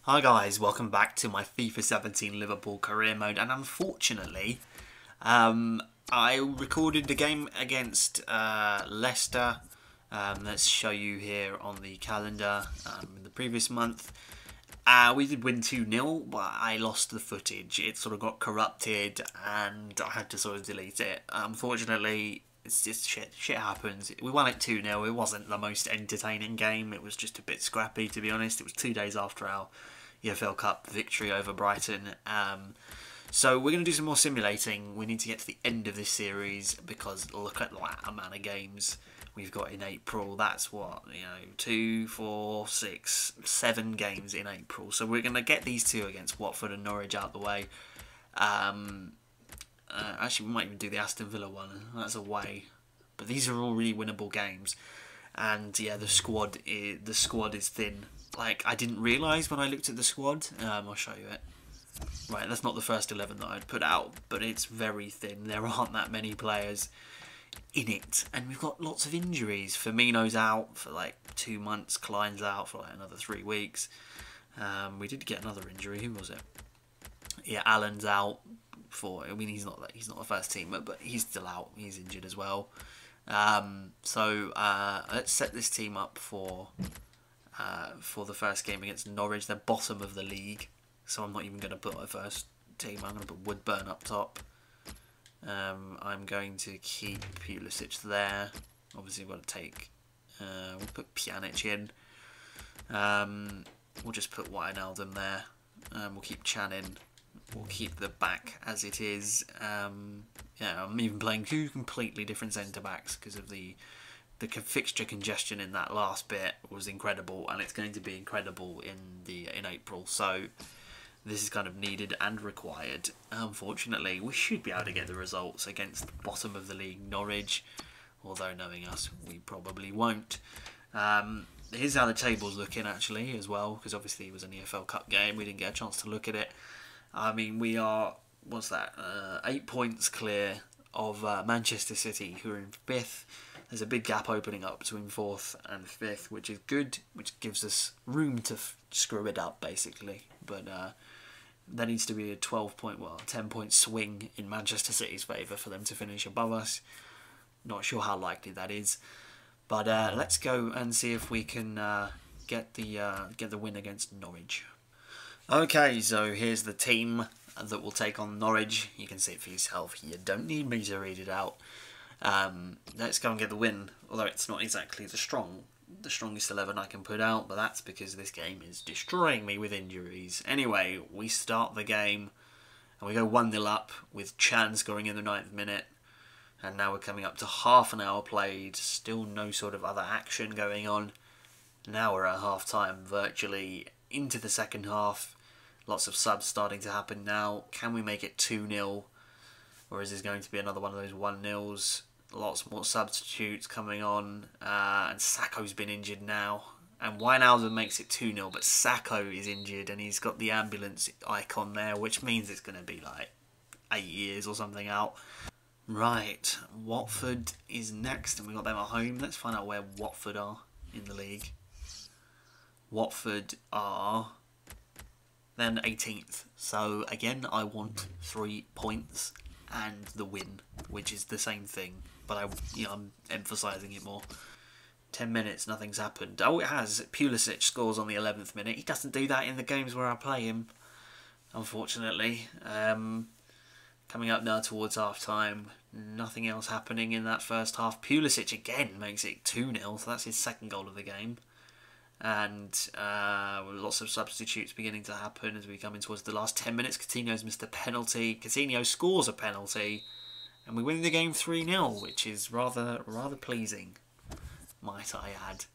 Hi guys, welcome back to my FIFA 17 Liverpool career mode, and unfortunately, I recorded the game against Leicester. Let's show you here on the calendar in the previous month. We did win 2-0, but I lost the footage. It sort of got corrupted and I had to sort of delete it. Unfortunately, it's just shit happens. We won it 2-0. It wasn't the most entertaining game. It was just a bit scrappy, to be honest. It was 2 days after our EFL Cup victory over Brighton. So we're going to do some more simulating. We need to get to the end of this series because look at the amount of games we've got in April. That's what, 2, 4, 6, 7 games in April. So we're going to get these two against Watford and Norwich out the way. Actually, we might even do the Aston Villa one. That's away. But these are all really winnable games. And yeah, the squad is thin. Like, I didn't realise when I looked at the squad. I'll show you it. Right, that's not the first 11 that I'd put out, but it's very thin. There aren't that many players in it. And we've got lots of injuries. Firmino's out for like 2 months. Klein's out for like another 3 weeks. We did get another injury. Who was it? Yeah, Allen's out for... I mean, he's not a first teamer, but he's still out. He's injured as well. So let's set this team up for the first game against Norwich. They're bottom of the league, so I'm not even going to put my first team. I'm going to put Woodburn up top. I'm going to keep Pulisic there. Obviously, we've got to take... we'll put Pjanic in. We'll just put Wijnaldum there. We'll keep Chan in. We'll keep the back as it is. Yeah, I'm even playing 2 completely different centre-backs because of the fixture congestion in that last bit was incredible, and it's going to be incredible in April. So this is kind of needed and required. Unfortunately, we should be able to get the results against the bottom of the league, Norwich, although knowing us, we probably won't. Here's how the table's looking actually as well, because obviously it was an EFL Cup game. We didn't get a chance to look at it. I mean, we are, what's that, 8 points clear of Manchester City, who are in 5th. There's a big gap opening up between 4th and 5th, which is good, which gives us room to screw it up, basically. But there needs to be a 10-point swing in Manchester City's favour for them to finish above us. Not sure how likely that is. But let's go and see if we can get the win against Norwich. Okay, so here's the team that will take on Norwich. You can see it for yourself. You don't need me to read it out. Let's go and get the win. Although it's not exactly the strongest 11 I can put out, but that's because this game is destroying me with injuries. Anyway, we start the game and we go 1-0 up with Chan scoring in the 9th minute. And now we're coming up to half an hour played. Still no sort of other action going on. Now we're at half time, virtually into the second half. Lots of subs starting to happen now. Can we make it 2-0? Or is this going to be another one of those 1-0s? Lots more substitutes coming on. And Sakho's been injured now. And Wijnaldum makes it 2-0, but Sakho is injured and he's got the ambulance icon there, which means it's going to be like 8 years or something out. Right, Watford is next and we got them at home. Let's find out where Watford are in the league. Watford are then 18th. So again, I want 3 points and the win, which is the same thing, but I'm emphasising it more. 10 minutes, nothing's happened. Oh, it has. Pulisic scores on the 11th minute. He doesn't do that in the games where I play him, unfortunately. Coming up now towards half time. Nothing else happening in that first half. Pulisic again makes it 2-0, so that's his 2nd goal of the game. And lots of substitutes beginning to happen as we come in towards the last 10 minutes. Coutinho's missed a penalty. Coutinho scores a penalty. And we win the game 3-0, which is rather pleasing, might I add.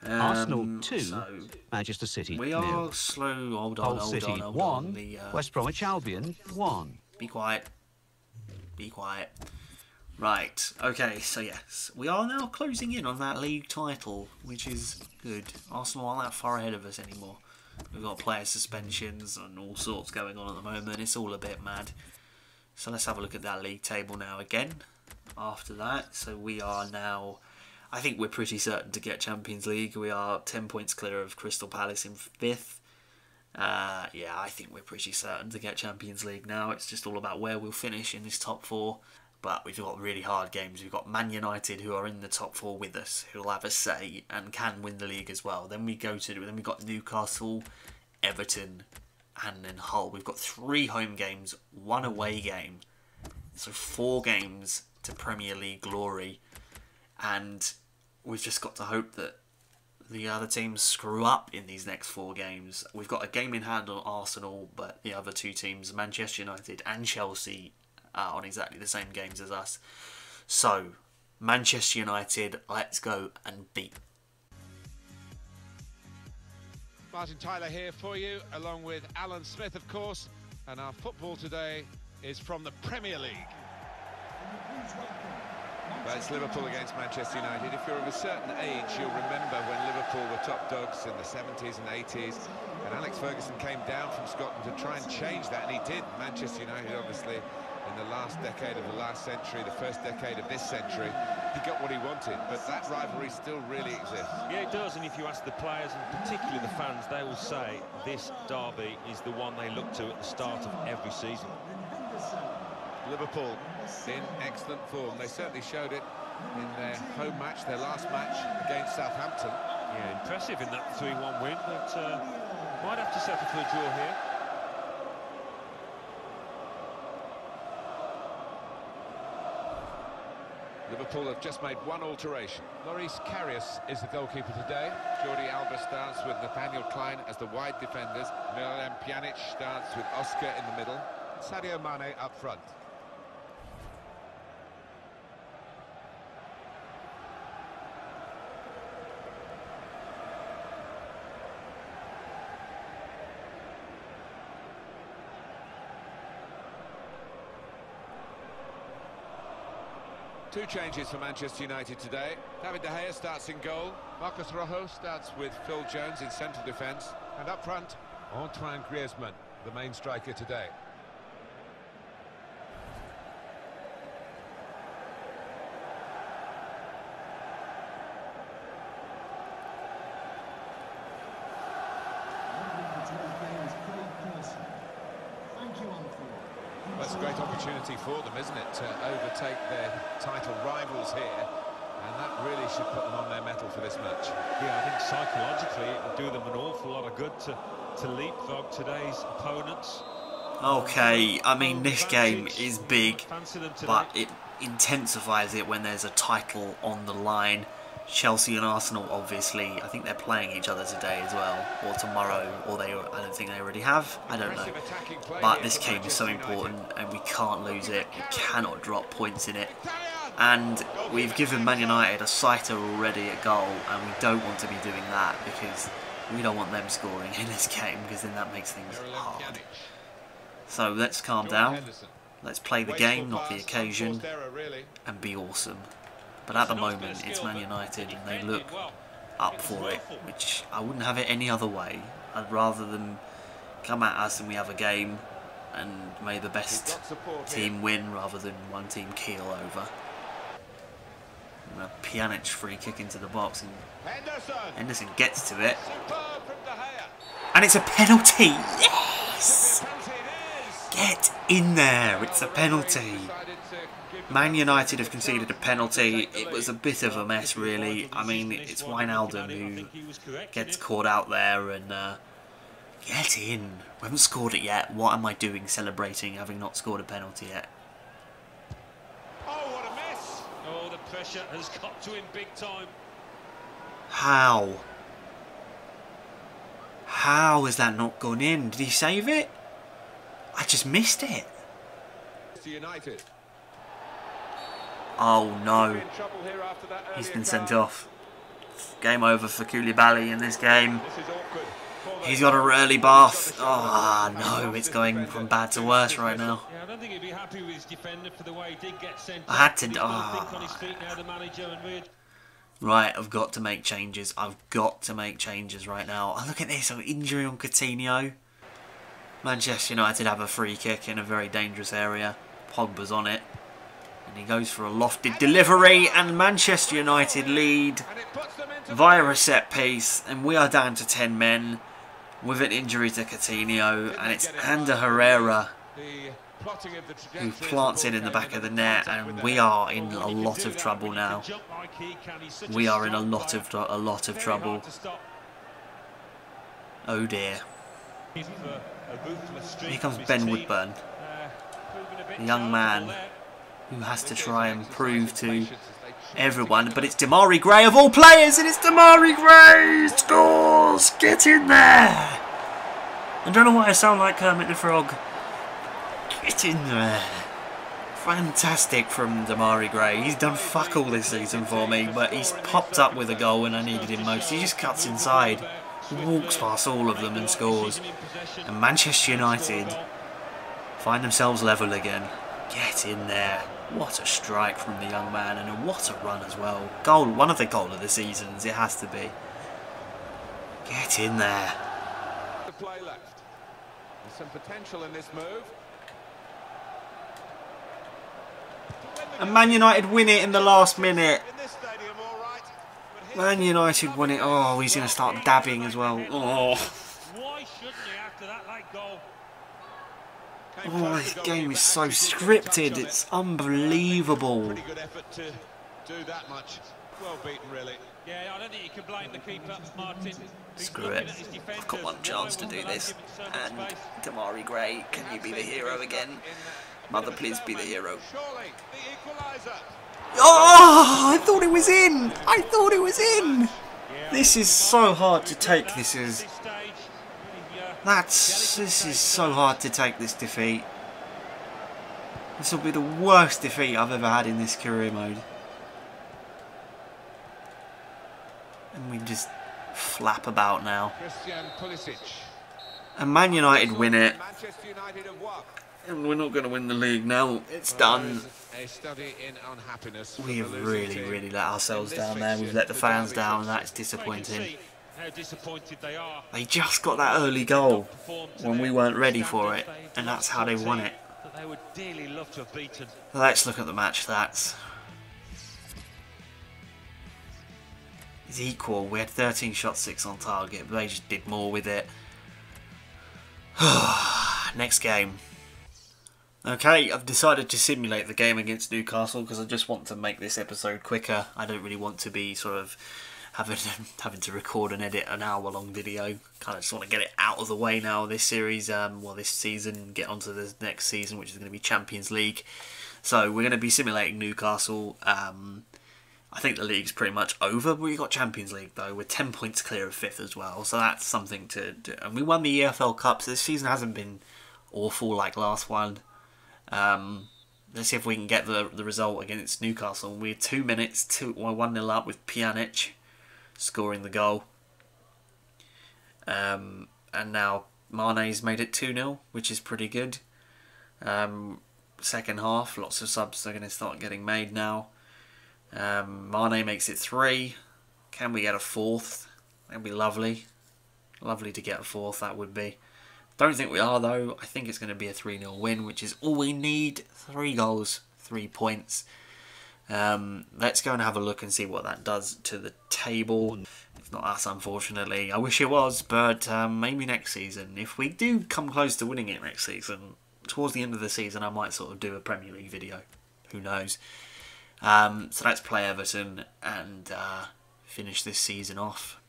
Arsenal 2, Manchester City we 0. are slow. Hold on. City 1, West Bromwich Albion 1. Be quiet. Be quiet. Right, okay, so yes, we are now closing in on that league title, which is good. Arsenal aren't that far ahead of us anymore. We've got player suspensions and all sorts going on at the moment. It's all a bit mad. So let's have a look at that league table now again. After that, so we are now... I think we're pretty certain to get Champions League. We are 10 points clear of Crystal Palace in 5th. Yeah, I think we're pretty certain to get Champions League now. It's just all about where we'll finish in this top four. But we've got really hard games. We've got Man United, who are in the top four with us, who'll have a say and can win the league as well. Then we've got Newcastle, Everton, and then Hull. We've got 3 home games, 1 away game. So 4 games to Premier League glory. And we've just got to hope that the other teams screw up in these next 4 games. We've got a game in hand on Arsenal, but the other 2 teams, Manchester United and Chelsea, are on exactly the same games as us. So, Manchester United, let's go and beat. Martin Tyler here for you, along with Alan Smith, of course. And our football today is from the Premier League. Well, it's Liverpool against Manchester United. If you're of a certain age, you'll remember when Liverpool were top dogs in the 70s and 80s, and Alex Ferguson came down from Scotland to try and change that, and he did. Manchester United, obviously, in the last decade of the last century, the first decade of this century, he got what he wanted, but that rivalry still really exists. Yeah, it does, and if you ask the players, and particularly the fans, they will say this derby is the one they look to at the start of every season. Liverpool in excellent form. They certainly showed it in their home match, their last match against Southampton. Yeah, impressive in that 3-1 win, but might have to settle for a draw here. Liverpool have just made 1 alteration. Loris Karius is the goalkeeper today. Jordi Alba starts with Nathaniel Klein as the wide defenders. Miralem Pjanic starts with Oscar in the middle. Sadio Mane up front. Two changes for Manchester United today. David De Gea starts in goal. Marcos Rojo starts with Phil Jones in central defence. And up front, Antoine Griezmann, the main striker today. That's a great opportunity for them, isn't it, to overtake their title rivals here, and that really should put them on their mettle for this match. Yeah, I think psychologically it will do them an awful lot of good to leapfrog today's opponents. Okay, I mean, this game is big, but it intensifies it when there's a title on the line. Chelsea and Arsenal, obviously, I think they're playing each other today as well, or tomorrow, or I don't think they already have, I don't know. But this game is so important, and we can't lose it, we cannot drop points in it. And we've given Man United a sighter already at goal, and we don't want to be doing that, because we don't want them scoring in this game, because then that makes things hard. So let's calm down, let's play the game, not the occasion, and be awesome. But at the moment, it's Man United, and they look up for it, which I wouldn't have it any other way. I'd rather them come at us and we have a game, and may the best team win, rather than one team keel over. And a Pjanic free kick into the box, and Henderson gets to it. And it's a penalty! Yes! Get in there! It's a penalty! Man United have conceded a penalty. It was a bit of a mess, really. I mean, it's Wijnaldum who gets caught out there, and get in. We haven't scored it yet. What am I doing celebrating having not scored a penalty yet? Oh, what a mess! Oh, the pressure has got to him big time. How? How has that not gone in? Did he save it? I just missed it. United. Oh no, he's been sent off. Game over for Koulibaly in this game. He's got a early bath. Oh no, it's going from bad to worse right now. Yeah, I don't think he'd be happy with his defender for the way he did get sent off. I had to. Right, I've got to make changes. I've got to make changes right now. Oh, look at this, an injury on Coutinho. Manchester United have a free kick in a very dangerous area. Pogba's on it. And he goes for a lofted delivery, and Manchester United lead via a set piece, and we are down to 10 men. with an injury to Coutinho, and it's Ander Herrera who plants it in the back of the net, and we are in a lot of trouble now. We are in a lot of trouble. Oh dear. Here comes Ben Woodburn, the young man who has to try and prove to everyone, but it's Demarai Gray of all players, and it's Demarai Gray! Scores! Get in there! I don't know why I sound like Kermit the Frog. Get in there. Fantastic from Demarai Gray. He's done fuck all this season for me, but he's popped up with a goal when I needed him most. He just cuts inside, walks past all of them and scores. And Manchester United find themselves level again. Get in there. What a strike from the young man, and what a run as well. Goal, one of the goal of the seasons, it has to be. Get in there. The play left. There's some potential in this move. And Man United win it in the last minute. Man United win it. Oh, he's going to start dabbing as well. Oh. Why shouldn't he after that late goal? Oh, this game is so scripted. It's unbelievable. Pretty good effort to do that much. Well beaten, really. Yeah, I don't think you can blame the keeper, Martin. Screw it. I've got one chance to do this. And Demarai Gray, can you be the hero again? Mother, please be the hero. Oh, I thought it was in. I thought it was in. This is so hard to take. This is so hard to take, this defeat. This will be the worst defeat I've ever had in this career mode. And we just flap about now. And Man United win it. And we're not going to win the league now. It's done. We've really let ourselves down there. We've let the fans down. That's disappointing. How disappointed they are. They just got that early goal when we weren't ready for it, and that's how they won it. They would dearly love to have beaten. Let's look at the match stats. It's equal. We had 13 shots, 6 on target, but they just did more with it. Next game. Okay, I've decided to simulate the game against Newcastle because I just want to make this episode quicker. I don't really want to be sort of having to record and edit an hour-long video. Kind of just want to get it out of the way now. This series, this season, get onto the next season, which is going to be Champions League. So we're going to be simulating Newcastle. I think the league's pretty much over. We've got Champions League though. We're 10 points clear of 5th as well, so that's something to do. And we won the EFL Cup, so this season hasn't been awful like last one. Let's see if we can get the result against Newcastle. We're 2 minutes, 1-0 up with Pjanic scoring the goal. And now Mane's made it 2-0, which is pretty good. Second half, lots of subs are going to start getting made now. Mane makes it 3. Can we get a 4th? That'd be lovely. Lovely to get a 4th, that would be. Don't think we are though. I think it's going to be a 3-0 win, which is all we need. 3 goals, 3 points. Let's go and have a look and see what that does to the table. It's not us, unfortunately. I wish it was, but maybe next season. If we do come close to winning it next season, towards the end of the season, I might sort of do a Premier League video. Who knows? So let's play Everton and finish this season off.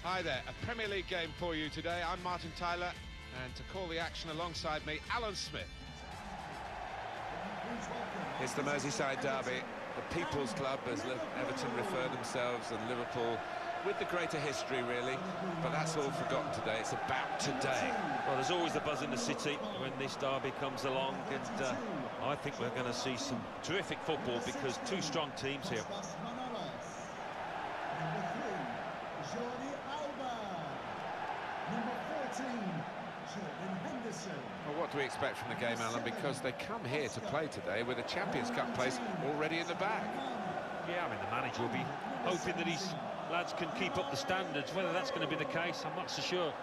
Hi there, a Premier League game for you today. I'm Martin Tyler, and to call the action alongside me, Alan Smith. It's the Merseyside derby, the People's Club, as Everton refer themselves, and Liverpool with the greater history, really. But that's all forgotten today. It's about today. Well, there's always the buzz in the city when this derby comes along, and I think we're going to see some terrific football because 2 strong teams here. Well, what do we expect from the game, Alan? Because they come here to play today with a Champions Cup place already in the bag. Yeah, I mean, the manager will be hoping that his lads can keep up the standards. Whether that's going to be the case, I'm not so sure.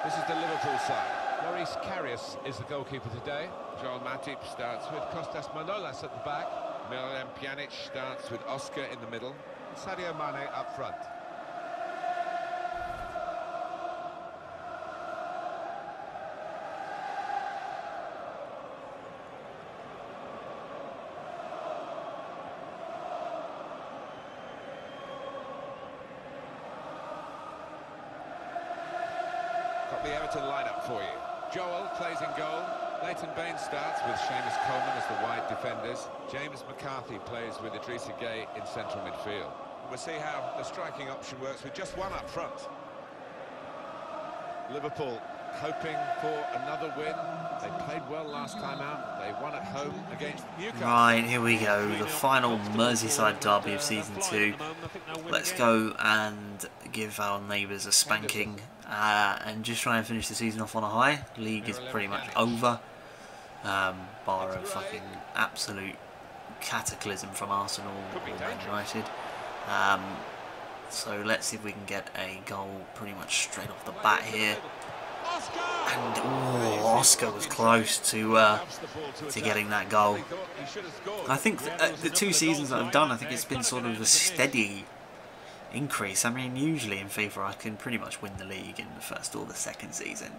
This is the Liverpool side. Loris Karius is the goalkeeper today. Joel Matip starts with Kostas Manolas at the back. Miralem Pjanic starts with Oscar in the middle. And Sadio Mane up front. Got the Everton lineup for you. Joel plays in goal. Leighton Baines starts with Seamus Coleman as the wide defenders. James McCarthy plays with Idrissa Gueye in central midfield. We'll see how the striking option works with just one up front. Liverpool hoping for another win. They played well last time out. They won at home against Newcastle. Right, here we go. The final Merseyside derby of Season 2. Let's go and give our neighbours a spanking and just try and finish the season off on a high. League is pretty much over. Bar a fucking absolute cataclysm from Arsenal or Man United. So let's see if we can get a goal pretty much straight off the bat here. And Oscar was close to getting that goal. I think the 2 seasons that I've done, I think it's been sort of a steady increase. I mean, usually in FIFA I can pretty much win the league in the first or the second season.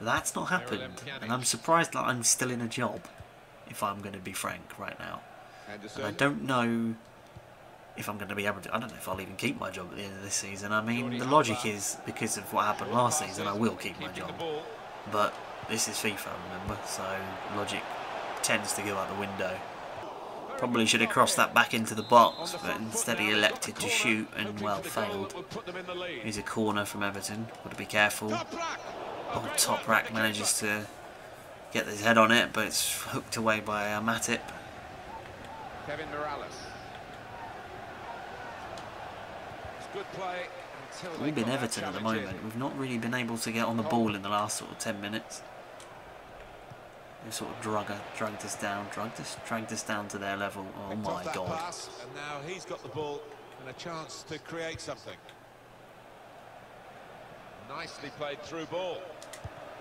That's not happened, and I'm surprised that I'm still in a job, if I'm going to be frank right now. And I don't know if I'm going to be able to, I don't know if I'll even keep my job at the end of this season. I mean, the logic is, because of what happened last season, I will keep my job. But this is FIFA, remember, so logic tends to go out the window. Probably should have crossed that back into the box, but instead he elected to shoot and, well, failed. Here's a corner from Everton, got to be careful. Oh, Toprak manages to get his head on it, but it's hooked away by Matip. Kevin Morales. Good play until We've been Everton at the moment. We've not really been able to get on the ball in the last sort of 10 minutes. They sort of dragged us down to their level. Oh my god. Pass, and now he's got the ball and a chance to create something. Nicely played through ball.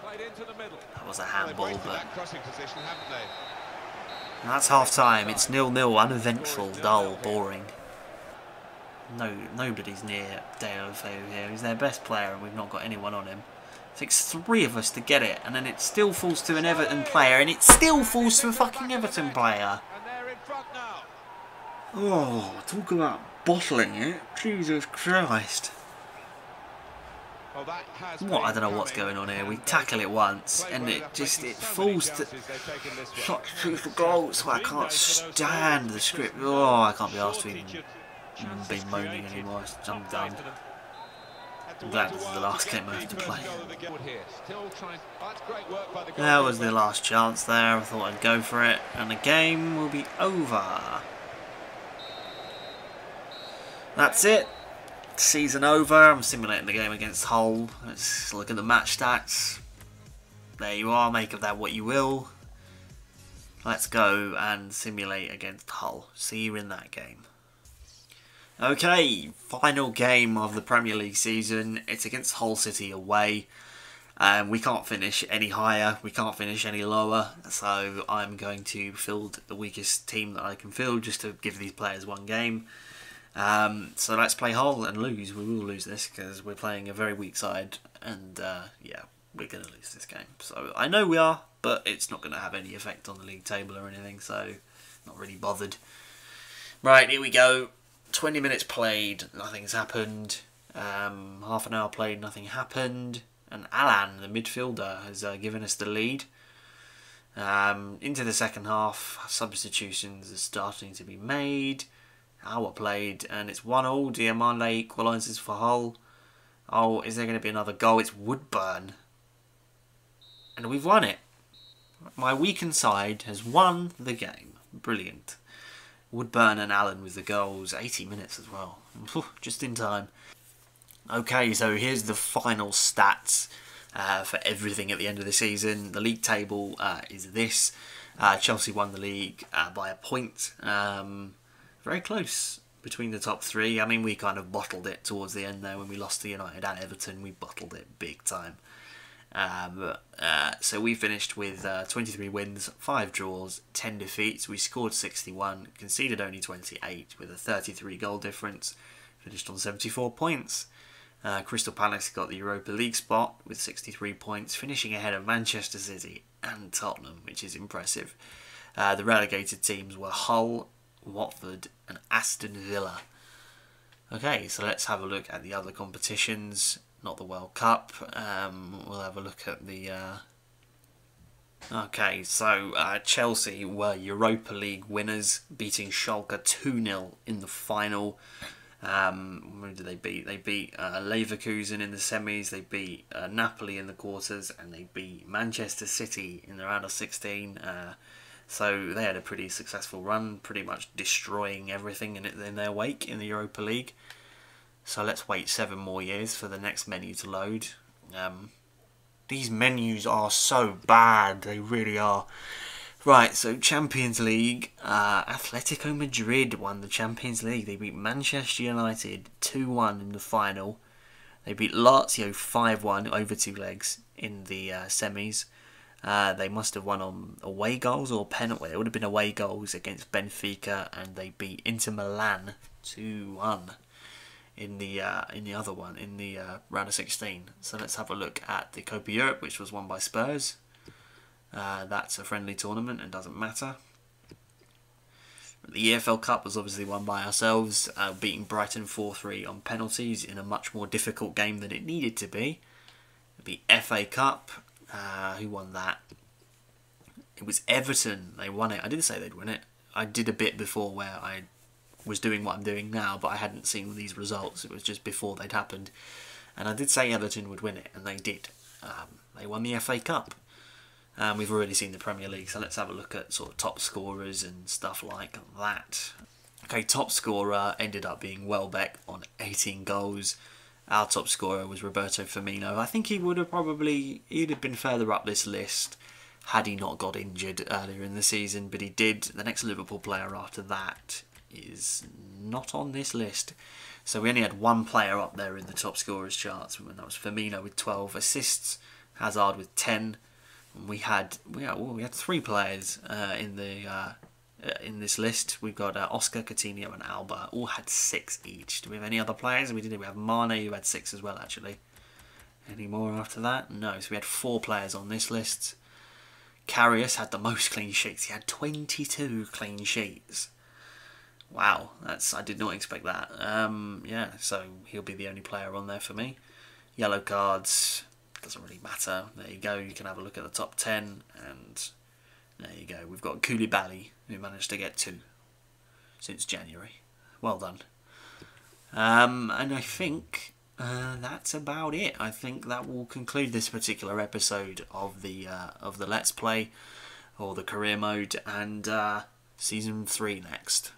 Played into the middle. That was a handball, but that crossing position, haven't they? that's half time. It's 0-0, uneventful, dull, boring. Nobody's near Deulofeu here. He's their best player and we've not got anyone on him. It takes 3 of us to get it, and then it still falls to an Everton player, and it still falls to a fucking Everton player. And they're in front now. Oh, talk about bottling it. Jesus Christ. Well, that has What? I don't know what's going on here. We tackle it once, and it falls to shot through for goal, so I can't stand the script. Oh, I can't be asked to even be moaning anymore. I'm done. I'm glad this is the last game I have to play. That was the last chance there. I thought I'd go for it, and the game will be over. That's it. Season over. I'm simulating the game against Hull. Let's look at the match stats. There you are. Make of that what you will. Let's go and simulate against Hull. See you in that game. Okay, final game of the Premier League season. It's against Hull City away. We can't finish any higher, we can't finish any lower, so I'm going to field the weakest team that I can field just to give these players one game. So let's play Hull and lose. We will lose this because we're playing a very weak side, and yeah, we're going to lose this game. So I know we are, but it's not going to have any effect on the league table or anything, so not really bothered. Right, here we go. 20 minutes played, nothing's happened. Half an hour played, nothing happened. And Alan, the midfielder, has given us the lead. Into the second half, substitutions are starting to be made. Hour played, and it's 1-0. Diamande equalises for Hull. Oh, is there going to be another goal? It's Woodburn. And we've won it. My weakened side has won the game. Brilliant. Woodburn and Allen with the goals, 80 minutes as well, just in time. Okay, so here's the final stats for everything at the end of the season. The league table is this. Chelsea won the league by a point. Very close between the top 3. I mean, we kind of bottled it towards the end there when we lost to United and Everton. We bottled it big time. So we finished with 23 wins, 5 draws, 10 defeats. We scored 61, conceded only 28 with a 33 goal difference. Finished on 74 points. Crystal Palace got the Europa League spot with 63 points, finishing ahead of Manchester City and Tottenham, which is impressive. The relegated teams were Hull, Watford and Aston Villa. Okay, so let's have a look at the other competitions. Not the World Cup. We'll have a look at the... Okay, so Chelsea were Europa League winners, beating Schalke 2-0 in the final. Who did they beat? They beat Leverkusen in the semis, they beat Napoli in the quarters, and they beat Manchester City in the round of 16. So they had a pretty successful run, pretty much destroying everything in their wake in the Europa League. So let's wait 7 more years for the next menu to load. These menus are so bad, they really are. Right, so Champions League, Atletico Madrid won the Champions League. They beat Manchester United 2-1 in the final. They beat Lazio 5-1 over 2 legs in the semis. They must have won on away goals or penalty. It would have been away goals against Benfica, and they beat Inter Milan 2-1 in the other one, in the round of 16. So let's have a look at the Copa Europe, which was won by Spurs. That's a friendly tournament and doesn't matter. The EFL Cup was obviously won by ourselves, beating Brighton 4-3 on penalties in a much more difficult game than it needed to be. The FA Cup, who won that? It was Everton. They won it. I didn't say they'd win it. I did a bit before where I was doing what I'm doing now, but I hadn't seen these results. It was just before they'd happened. And I did say Everton would win it, and they did. They won the FA Cup. We've already seen the Premier League, so let's have a look at sort of top scorers and stuff like that. Okay, top scorer ended up being Welbeck on 18 goals. Our top scorer was Roberto Firmino. I think he'd have been further up this list had he not got injured earlier in the season, but he did. The next Liverpool player after that is not on this list. So we only had one player up there in the top scorers charts, and that was Firmino with 12 assists, Hazard with 10. We had 3 players in this list. We've got Oscar, Coutinho and Alba, all had 6 each. Do we have any other players? We did. We have Mane, who had 6 as well, actually. Any more after that? No. So we had 4 players on this list. Karius had the most clean sheets. He had 22 clean sheets. Wow, I did not expect that. Yeah, so he'll be the only player on there for me. Yellow cards, doesn't really matter. There you go, you can have a look at the top 10, and there you go. We've got Koulibaly, who managed to get 2 since January. Well done. And I think that's about it. I think that will conclude this particular episode of the Let's Play, or the career mode, and Season 3 next.